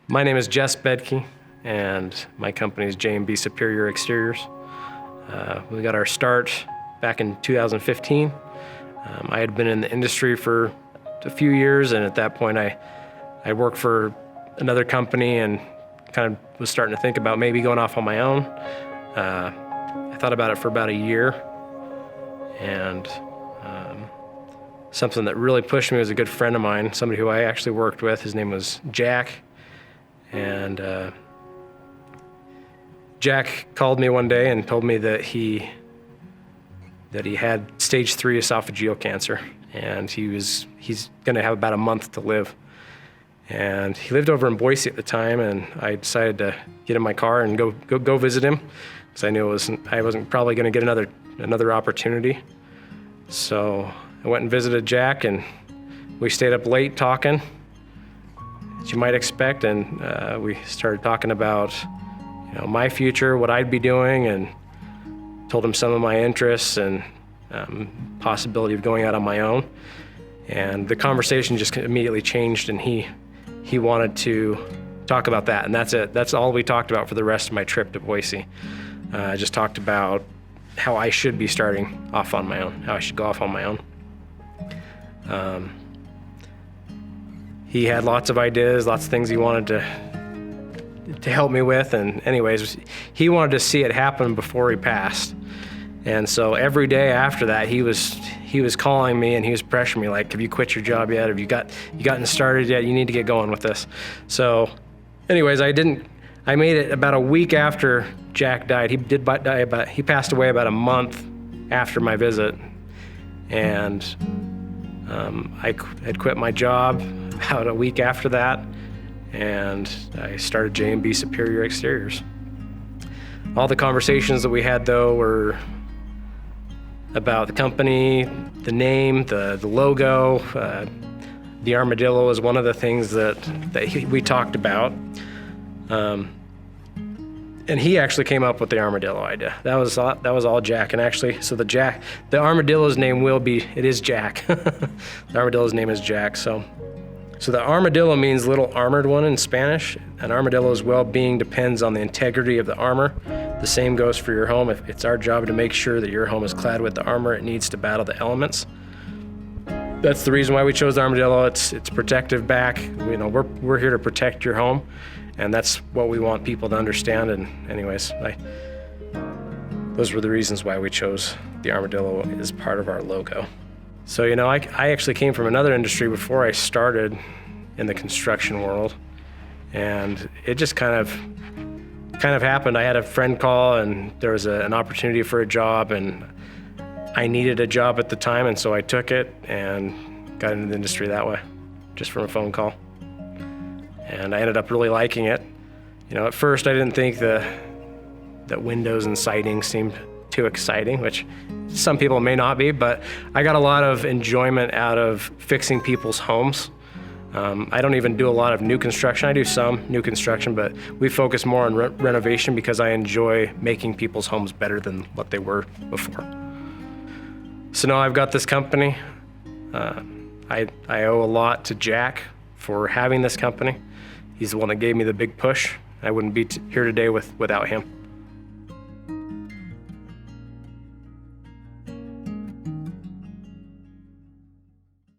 My name is Jesse Bedke, and my company is J&B Superior Exteriors. We got our start back in 2015. I had been in the industry for a few years, and at that point I worked for another company and kind of was starting to think about maybe going off on my own. I thought about it for about a year, and something that really pushed me was a good friend of mine, somebody who I actually worked with. His name was Jack. And Jack called me one day and told me that he had stage 3 esophageal cancer, and he's going to have about a month to live. And he lived over in Boise at the time, and I decided to get in my car and go visit him, because I knew I wasn't probably going to get another opportunity. So I went and visited Jack, and we stayed up late talking, as you might expect, and we started talking about my future, what I'd be doing, and told him some of my interests and possibility of going out on my own. And the conversation just immediately changed, and he wanted to talk about that, and that's it. That's all we talked about for the rest of my trip to Boise. I just talked about how I should be starting off on my own, how I should go off on my own. He had lots of ideas, lots of things he wanted to help me with, and anyways, he wanted to see it happen before he passed. And so every day after that, he was calling me and he was pressuring me, like, have you quit your job yet? Have you gotten started yet? You need to get going with this. So anyways, I made it about a week after Jack died. He passed away about a month after my visit. And I had quit my job about a week after that, and I started J&B Superior Exteriors. All the conversations that we had, though, were about the company, the name, the logo. The armadillo is one of the things that we talked about. And he actually came up with the armadillo idea. That was all Jack. And actually, so the armadillo's name is Jack. The armadillo's name is Jack. So the armadillo means little armored one in Spanish. An armadillo's well-being depends on the integrity of the armor. The same goes for your home. It's our job to make sure that your home is clad with the armor it needs to battle the elements. That's the reason why we chose the armadillo. It's protective back. We're here to protect your home, and that's what we want people to understand. And anyways, those were the reasons why we chose the armadillo as part of our logo. So I actually came from another industry before I started in the construction world, and it just kind of happened. I had a friend call, and there was an opportunity for a job, and I needed a job at the time, and so I took it and got into the industry that way, just from a phone call. And I ended up really liking it. At first I didn't think that windows and siding seemed too exciting, which some people may not be, but I got a lot of enjoyment out of fixing people's homes. I don't even do a lot of new construction. I do some new construction, but we focus more on renovation because I enjoy making people's homes better than what they were before. So now I've got this company. I owe a lot to Jack for having this company. He's the one that gave me the big push. I wouldn't be here today without him.